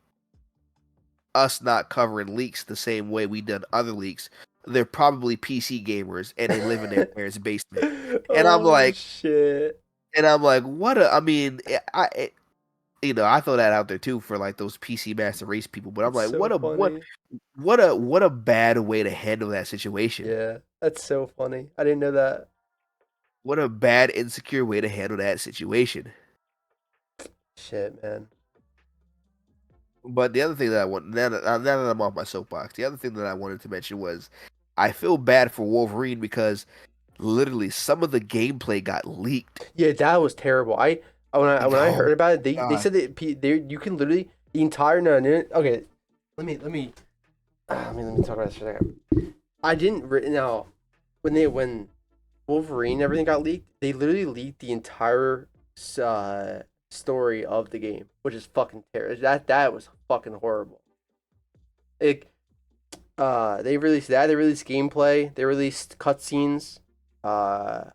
us not covering leaks the same way we done other leaks, they're probably PC gamers and they live in their parents' basement." And I'm Oh like, shit! what a, I mean, I throw that out there too for like those PC master race people, but I'm That's like, so funny. what a bad way to handle that situation. Yeah, that's so funny. I didn't know that. What a bad, insecure way to handle that situation. Shit, man. But the other thing that I want now that I'm off my soapbox, the other thing that I wanted to mention was I feel bad for Wolverine because literally some of the gameplay got leaked. Yeah, that was terrible. When I Oh heard about it, they god. said that you can literally the entire no, okay. Let me talk about this for a second. I didn't now when Wolverine and everything got leaked, they literally leaked the entire story of the game, which is fucking terrible. That was fucking horrible. It they released that. They released gameplay. They released cutscenes. Uh,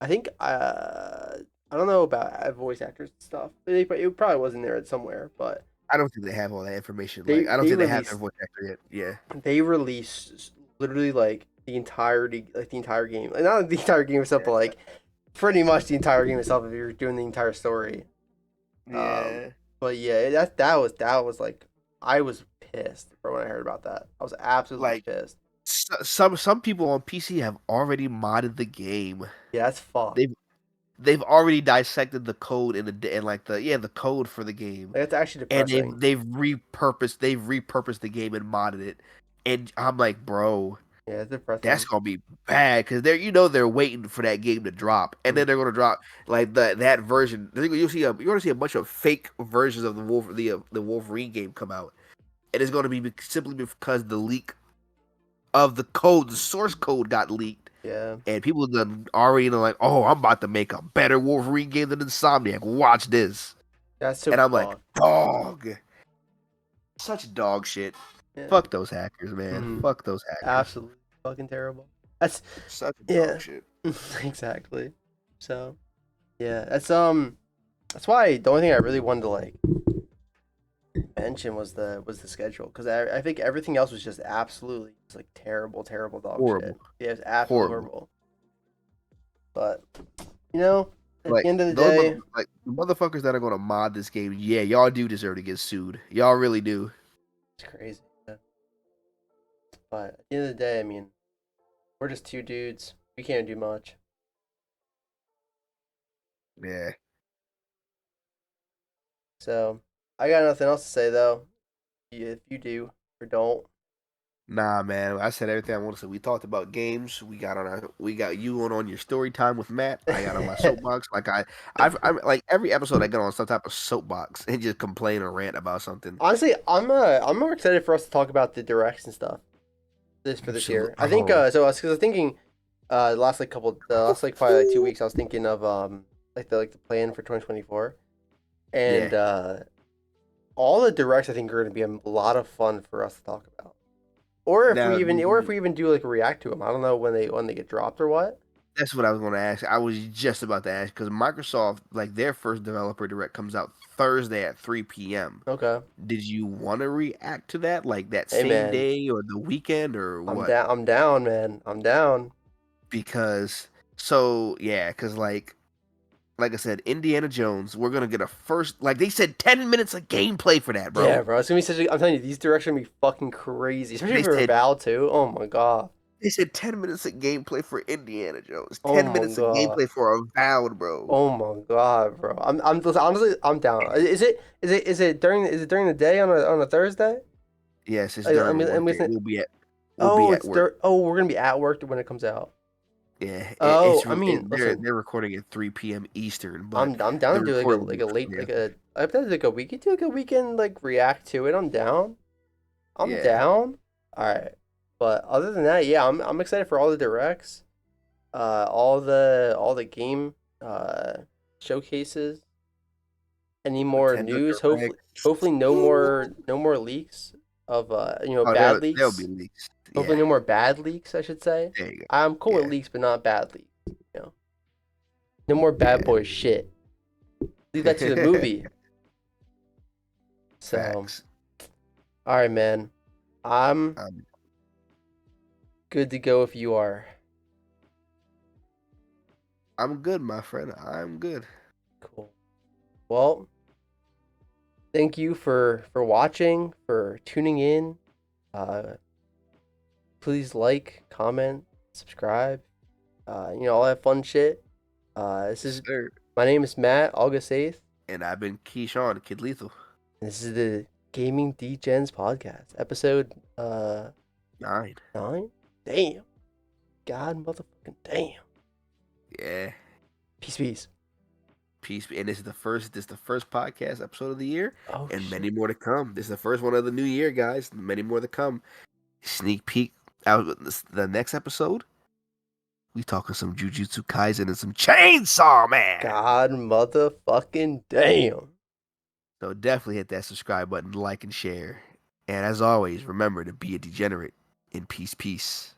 I think I don't know about voice actors and stuff. It probably was in there somewhere, but I don't think they have all that information. they Like I don't they think they have their released voice actor yet. Yeah. they released literally like the entire game. Like not the entire game itself, but like pretty much the entire game itself if you're doing the entire story. Yeah. But yeah, that was like I was pissed for when I heard about that. I was absolutely Like pissed. some people on PC have already modded the game. Yeah, that's fucked. They've they've already dissected the code and like the code for the game, Like, that's actually and depressing. they've repurposed the game and modded it. And I'm like, bro, Yeah, it's that's depressing. gonna be bad because they're waiting for that game to drop, and Mm. then they're gonna drop like that version. You're gonna see a bunch of fake versions of the Wolverine game come out, and it's gonna be simply because the leak of the code, the source code, got leaked, Yeah, and people done already like, oh, I'm about to make a better Wolverine game than Insomniac. Watch this, that's so and I'm like, fucked. dog, such dog shit. Yeah. Fuck those hackers, man. Mm. Fuck those hackers. Absolutely fucking terrible. That's Such dog yeah, shit. exactly. So yeah, that's why the only thing I really wanted to like mention was the schedule because I think everything else was just absolutely just like terrible dog shit. Horrible. Yeah, it's absolutely Horrible. horrible. But you know, at the Like end of the those day, like the motherfuckers that are gonna mod this game, yeah, y'all do deserve to get sued. Y'all really do. it's crazy. Yeah. But at the end of the day, I mean, we're just two dudes. We can't do much. Yeah. So I got nothing else to say though. If you do or don't, Nah, man. I said everything I want to say. We talked about games. We got you on your story time with Matt. I got on my soapbox. Like I'm like every episode I get on some type of soapbox and just complain or rant about something. honestly, I'm more excited for us to talk about the directs and stuff this year. I think Oh, so. Because I was thinking the last like probably like 2 weeks, I was thinking of like the plan for 2024, yeah. and all the directs I think are going to be a lot of fun for us to talk about. Now Or if we even do like react to them. I don't know when they get dropped or what. that's what I was going to ask. I was just about to ask because Microsoft, like their first developer direct comes out Thursday at 3 p.m. Okay. Did you want to react to that like that Hey same man, day or the weekend or I'm what? down. I'm down, man. I'm down. Because yeah, because like I said, Indiana Jones, we're gonna get a first like they said 10 minutes of gameplay for that, Yeah, bro. bro. It's gonna be such a. I'm telling you, these directs are gonna be fucking crazy, especially They for said Val too. Oh my god. they said 10 minutes of gameplay for Indiana Jones, Oh 10 minutes my of god. gameplay for Avowed, bro. Oh my god, bro. Listen, honestly, I'm down. Is it during the day on a Thursday? Yes, it's I during mean, I'm work day. listening. We'll be Oh, at work. we're gonna be at work when it comes out. Yeah, Oh, I mean, listen, they're recording at 3 p.m. Eastern, but I'm down the to do recording like will a be late yeah, I've done like a weekend do like a weekend like react to it. I'm down. I'm yeah, down. All right. But other than that, yeah, I'm excited for all the directs, all the game showcases. Any more Nintendo news? Direct. Hopefully no more leaks of Oh, bad there'll be leaks. leaks. Hopefully Yeah, no more bad leaks, I should say. there you go. I'm cool with Yeah, leaks, but not bad leaks. You know, no more bad yeah. boy shit. Leave that to the movie. So, Facts. all right, man. I'm Um, good to go if you are. I'm good, my friend. I'm good. Cool. Well, thank you for watching, for tuning in. Uh, please like, comment, subscribe. All that fun shit. This is Sir. my name is Matt August 8th. And I've been Keshawn, KidLethal. This is the Gaming DegenZ podcast, episode 9. 9. Damn, God motherfucking damn. Yeah. Peace. Peace. And this is the first podcast episode of the year. Oh And shit. many more to come. This is the first one of the new year, guys. Many more to come. Sneak peek out with the next episode. We talking some Jujutsu Kaisen and some Chainsaw Man. God motherfucking damn. So definitely hit that subscribe button, like and share. And as always, remember to be a degenerate in peace. Peace.